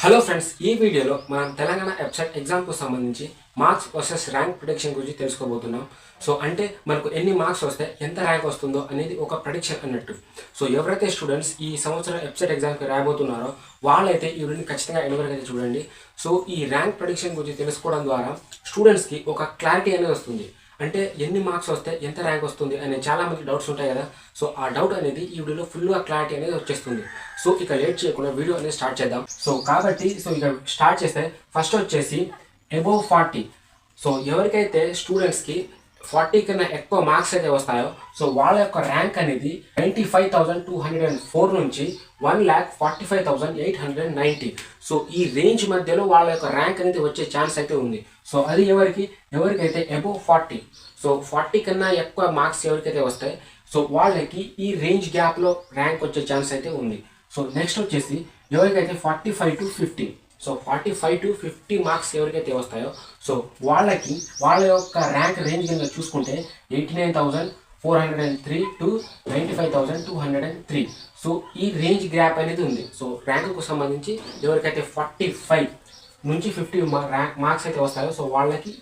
Hello friends, ఈ వీడియోలో మనం తెలంగాణ వెబ్సైట్ ఎగ్జామ్కు సంబంధించి మార్క్స్ వర్సెస్ ర్యాంక్ ప్రిడిక్షన్ గురించి తెలుసుకోబోతున్నాం. సో అంటే మనకు ఎన్ని మార్క్స్ వస్తే ఎంత ర్యాంక్ వస్తుందో అనేది ఒక ప్రిడిక్షన్ అన్నట్టు. సో ఎవరైతే స్టూడెంట్స్ ఈ సంవత్సరం వెబ్సైట్ ఎగ్జామ్కి రాబోతున్నారో వాళ్ళైతే ఈ వీడియోని ఖచ్చితంగా ఎవరికైతే చూడండి. సో ఈ ర్యాంక్ ప్రిడిక్షన్ గురించి తెలుసుకోవడం ద్వారా స్టూడెంట్స్కి ఒక క్లారిటీ అనేది వస్తుంది. అంటే ఎన్ని మార్క్స్ వస్తే ఎంత ర్యాంక్ వస్తుంది అనే చాలా మంది డౌట్స్ ఉంటాయి కదా. సో ఆ డౌట్ అనేది ఈ వీడియోలో ఫుల్గా క్లారిటీ అనేది వచ్చేస్తుంది. సో ఇక లేట్ చేయకుండా వీడియో అనేది స్టార్ట్ చేద్దాం. సో ఇక స్టార్ట్ చేస్తే ఫస్ట్ వచ్చేసి అబోవ్ 40. సో ఎవరికైతే స్టూడెంట్స్కి 40 కన్నా ఎక్కువ మార్క్స్ అయితే వస్తాయో సో వాళ్ళ యొక్క ర్యాంక్ అనేది 95,204 నుంచి 1,45,890. సో ఈ రేంజ్ మధ్యలో వాళ్ళ యొక్క ర్యాంక్ అనేది వచ్చే ఛాన్స్ అయితే ఉంది. సో అది ఎవరికైతే అబోవ్ 40. సో 40 కన్నా ఎక్కువ మార్క్స్ ఎవరికైతే వస్తాయి సో వాళ్ళకి ఈ రేంజ్ గ్యాప్లో ర్యాంక్ వచ్చే ఛాన్స్ అయితే ఉంది. సో నెక్స్ట్ వచ్చేసి ఎవరికైతే 45 to 50. సో 45 to 50 మార్క్స్ ఎవరికైతే వస్తాయో సో వాళ్ళకి వాళ్ళ యొక్క ర్యాంక్ రేంజ్ కింద చూసుకుంటే 89,403 to 95,203. సో ఈ రేంజ్ గ్యాప్ అనేది ఉంది. సో ర్యాంకుకు సంబంధించి ఎవరికైతే 45 నుంచి 50 మార్క్స్ అయితే వస్తాయో సో వాళ్ళకి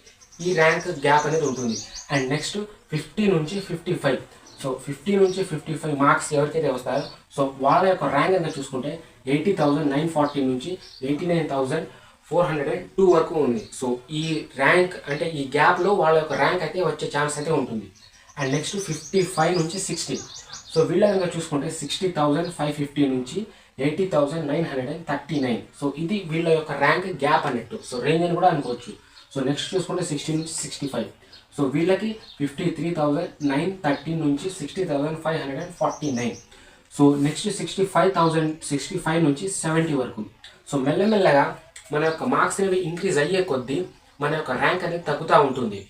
ఈ ర్యాంక్ గ్యాప్ అనేది ఉంటుంది. అండ్ నెక్స్ట్ 50 నుంచి 55. సో 50 నుంచి 55 మార్క్స్ ఎవరికైతే వస్తాయో సో వాళ్ళ యొక్క ర్యాంక్ అనేది చూసుకుంటే 80,940 నుంచి 89,402 వరకు ఉంది. సో ఈ ర్యాంక్ అంటే ఈ గ్యాప్లో వాళ్ళ యొక్క ర్యాంక్ అయితే వచ్చే ఛాన్స్ అయితే ఉంటుంది. అండ్ నెక్స్ట్ 55 నుంచి 60. సో వీళ్ళ కనుక చూసుకుంటే 60,550 నుంచి 80,939. సో ఇది వీళ్ళ యొక్క ర్యాంక్ గ్యాప్ అన్నట్టు. సో రేంజ్ అని కూడా అనుకోవచ్చు. సో నెక్స్ట్ చూసుకుంటే 60 నుంచి 65. సో వీళ్ళకి 53,930 నుంచి 60,549. సో నెక్స్ట్ 65 నుంచి 70 వరకు. సో మెల్లమెల్లగా మన యొక్క మార్క్స్ అనేవి ఇంక్రీజ్ అయ్యే కొద్దీ మన యొక్క ర్యాంక్ అనేది తగ్గుతూ ఉంటుంది.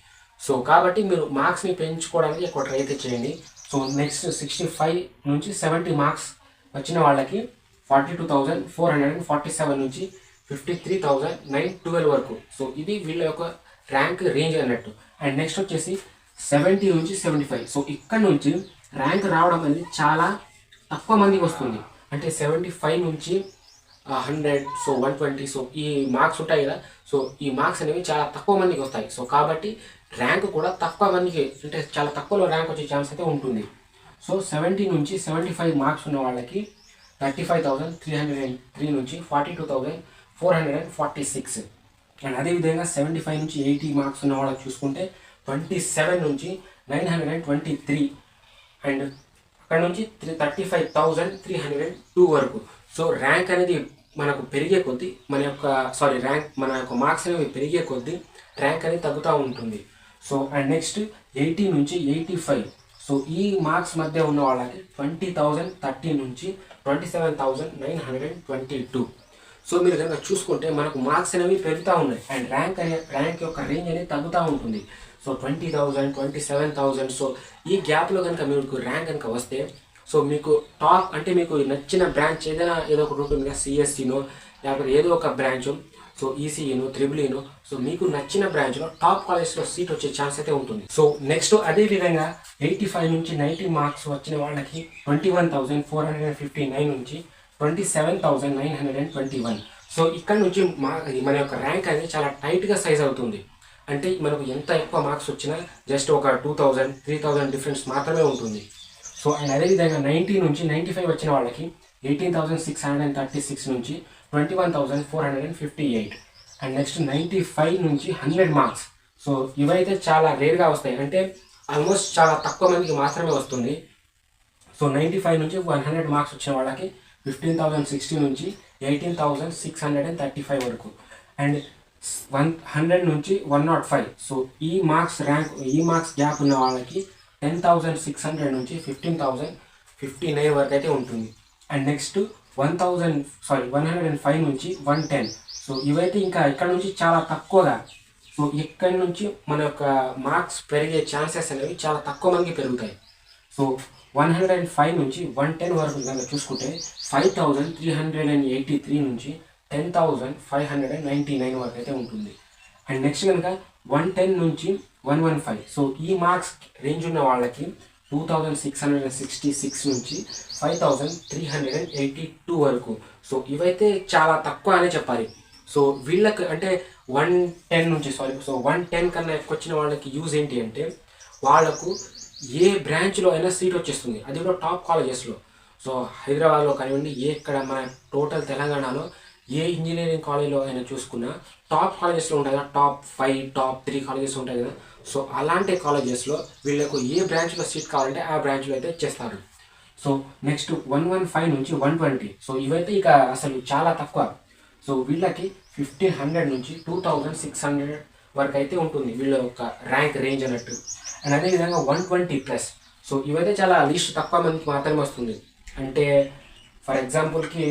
సో కాబట్టి మీరు మార్క్స్ని పెంచుకోవడానికి ఎక్కువ ట్రై అయితే చేయండి. సో నెక్స్ట్ 65 నుంచి 70 మార్క్స్ వచ్చిన వాళ్ళకి 42,447 నుంచి 53,912 వరకు. సో ఇది వీళ్ళ యొక్క ర్యాంక్ రేంజ్ అన్నట్టు. అండ్ నెక్స్ట్ వచ్చేసి 70 నుంచి 75. సో ఇక్కడ నుంచి ర్యాంక్ రావడం అనేది చాలా తక్కువ మందికి వస్తుంది. అంటే 75 నుంచి 100, సో 120. సో ఈ మార్క్స్ ఉంటాయి కదా. సో ఈ మార్క్స్ అనేవి చాలా తక్కువ మందికి వస్తాయి. సో కాబట్టి ర్యాంక్ కూడా తక్కువ మందికి అంటే చాలా తక్కువలో ర్యాంక్ వచ్చే ఛాన్స్ అయితే ఉంటుంది. సో 70 నుంచి 75 మార్క్స్ ఉన్న వాళ్ళకి 35,303 నుంచి 42,446. అండ్ అదేవిధంగా 75 నుంచి 80 మార్క్స్ ఉన్న వాళ్ళకి చూసుకుంటే 27 నుంచి 923. అండ్ అక్కడ నుంచి 35,302 వరకు. సో ర్యాంక్ అనేది మనకు పెరిగే కొద్దీ మన యొక్క మార్క్స్ అనేవి పెరిగే కొద్దీ ర్యాంక్ అనేది తగ్గుతూ ఉంటుంది. సో అండ్ నెక్స్ట్ 80 నుంచి 85. సో ఈ మార్క్స్ మధ్య ఉన్న వాళ్ళకి 20,030 నుంచి 27,922. సో మీరు కనుక చూసుకుంటే మనకు మార్క్స్ అనేవి పెరుగుతూ ఉన్నాయి. అండ్ ర్యాంక్ యొక్క రేంజ్ అనేది తగ్గుతూ ఉంటుంది. సో 20,000, 27,000. సో ఈ గ్యాప్లో కనుక మీకు ర్యాంక్ కనుక వస్తే సో మీకు టాప్ అంటే మీకు నచ్చిన బ్రాంచ్ ఏదో ఒకటి ఉంటుంది కదా. సిఎస్సినో లేకపోతే ఏదో ఒక బ్రాంచ్, సో ఈసీఈనో EEEనో సో మీకు నచ్చిన బ్రాంచ్లో టాప్ కాలేజ్లో సీట్ వచ్చే ఛాన్స్ అయితే ఉంటుంది. సో నెక్స్ట్ అదేవిధంగా 85 నుంచి 90 మార్క్స్ వచ్చిన వాళ్ళకి 21,459 నుంచి 27,921. సో ఇక్కడ నుంచి మన యొక్క ర్యాంక్ అనేది చాలా టైట్గా సైజ్ అవుతుంది. అంటే మనకు ఎంత ఎక్కువ మార్క్స్ వచ్చినా జస్ట్ ఒక 2,000, 3,000 డిఫరెన్స్ మాత్రమే ఉంటుంది. సో అండ్ అదేవిధంగా 90 నుంచి 95 వచ్చిన వాళ్ళకి 18,636 నుంచి 21,458. అండ్ నెక్స్ట్ 95 నుంచి 100 మార్క్స్. సో ఇవైతే చాలా రేర్గా వస్తాయి. అంటే ఆల్మోస్ట్ చాలా తక్కువ మందికి మాత్రమే వస్తుంది. సో 95 నుంచి 100 మార్క్స్ వచ్చిన వాళ్ళకి 15,060 నుంచి 18,635 వరకు. అండ్ 100 నుంచి 105. సో ఈ మార్క్స్ గ్యాప్ ఉన్న వాళ్ళకి 10,600 నుంచి 15,059 వరకు అయితే ఉంటుంది. అండ్ నెక్స్ట్ 105 నుంచి 110. సో ఇవైతే ఇంకా ఇక్కడ నుంచి చాలా తక్కువగా. సో ఇక్కడ నుంచి మన యొక్క మార్క్స్ పెరిగే ఛాన్సెస్ అనేవి చాలా తక్కువ మందికి పెరుగుతాయి. సో 105 నుంచి 110 వరకు కనుక చూసుకుంటే 5,383 నుంచి 10,599 వరకు అయితే ఉంటుంది. అండ్ నెక్స్ట్ కనుక 110 నుంచి 115. సో ఈ మార్క్స్ రేంజ్ ఉన్న వాళ్ళకి 2666 నుంచి 5382 వరకు. సో ఇవైతే చాలా తక్కువ అనే చెప్పాలి. సో వీళ్ళకి అంటే 110 కన్నా ఎక్కువ వచ్చిన వాళ్ళకి యూజ్ ఏంటి అంటే వాళ్ళకు ఏ బ్రాంచ్లో అయినా సీట్ వచ్చేస్తుంది, అది కూడా టాప్ కాలేజెస్లో. సో హైదరాబాద్లో కానివ్వండి, ఎక్కడ మన టోటల్ తెలంగాణలో ఏ ఇంజనీరింగ్ కాలేజ్లో అయినా చూసుకున్నా టాప్ కాలేజెస్లో ఉంటాయి కదా, టాప్ 5 టాప్ 3 కాలేజెస్ ఉంటాయి కదా. సో అలాంటి కాలేజెస్లో వీళ్ళకు ఏ బ్రాంచ్లో సీట్ కావాలంటే ఆ బ్రాంచ్లో అయితే ఇచ్చేస్తారు. సో నెక్స్ట్ 115 నుంచి 120. సో ఇవైతే ఇక అసలు చాలా తక్కువ. సో వీళ్ళకి 1500 నుంచి 2600 వరకు అయితే ఉంటుంది వీళ్ళ యొక్క ర్యాంక్ రేంజ్ అన్నట్టు. అండ్ అదేవిధంగా 120+. సో ఇవైతే చాలా లీస్ట్ తక్కువ మందికి మాత్రమే వస్తుంది. అంటే ఫర్ ఎగ్జాంపుల్కి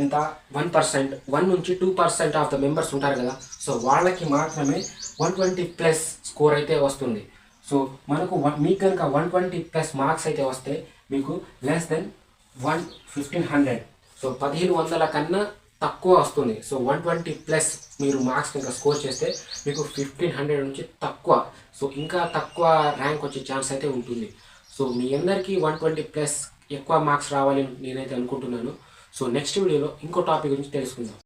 ఇంత 1%, 1 నుంచి 2% ఆఫ్ ద మెంబర్స్ ఉంటారు కదా. సో వాళ్ళకి మాత్రమే 120+ స్కోర్ అయితే వస్తుంది. సో మనకు మీకు కనుక 120+ మార్క్స్ అయితే వస్తే మీకు లెస్ దెన్ 1500, సో 1500 కన్నా తక్కువ వస్తుంది. సో 120+ మీరు మార్క్స్ కనుక స్కోర్ చేస్తే మీకు 1500 నుంచి తక్కువ, సో ఇంకా తక్కువ ర్యాంక్ వచ్చే ఛాన్స్ అయితే ఉంటుంది. సో మీ అందరికీ 120+ ఎక్కువ మార్క్స్ రావాలని నేనైతే అనుకుంటున్నాను. సో నెక్స్ట్ వీడియోలో ఇంకో టాపిక్ గురించి తెలుసుకుందాం.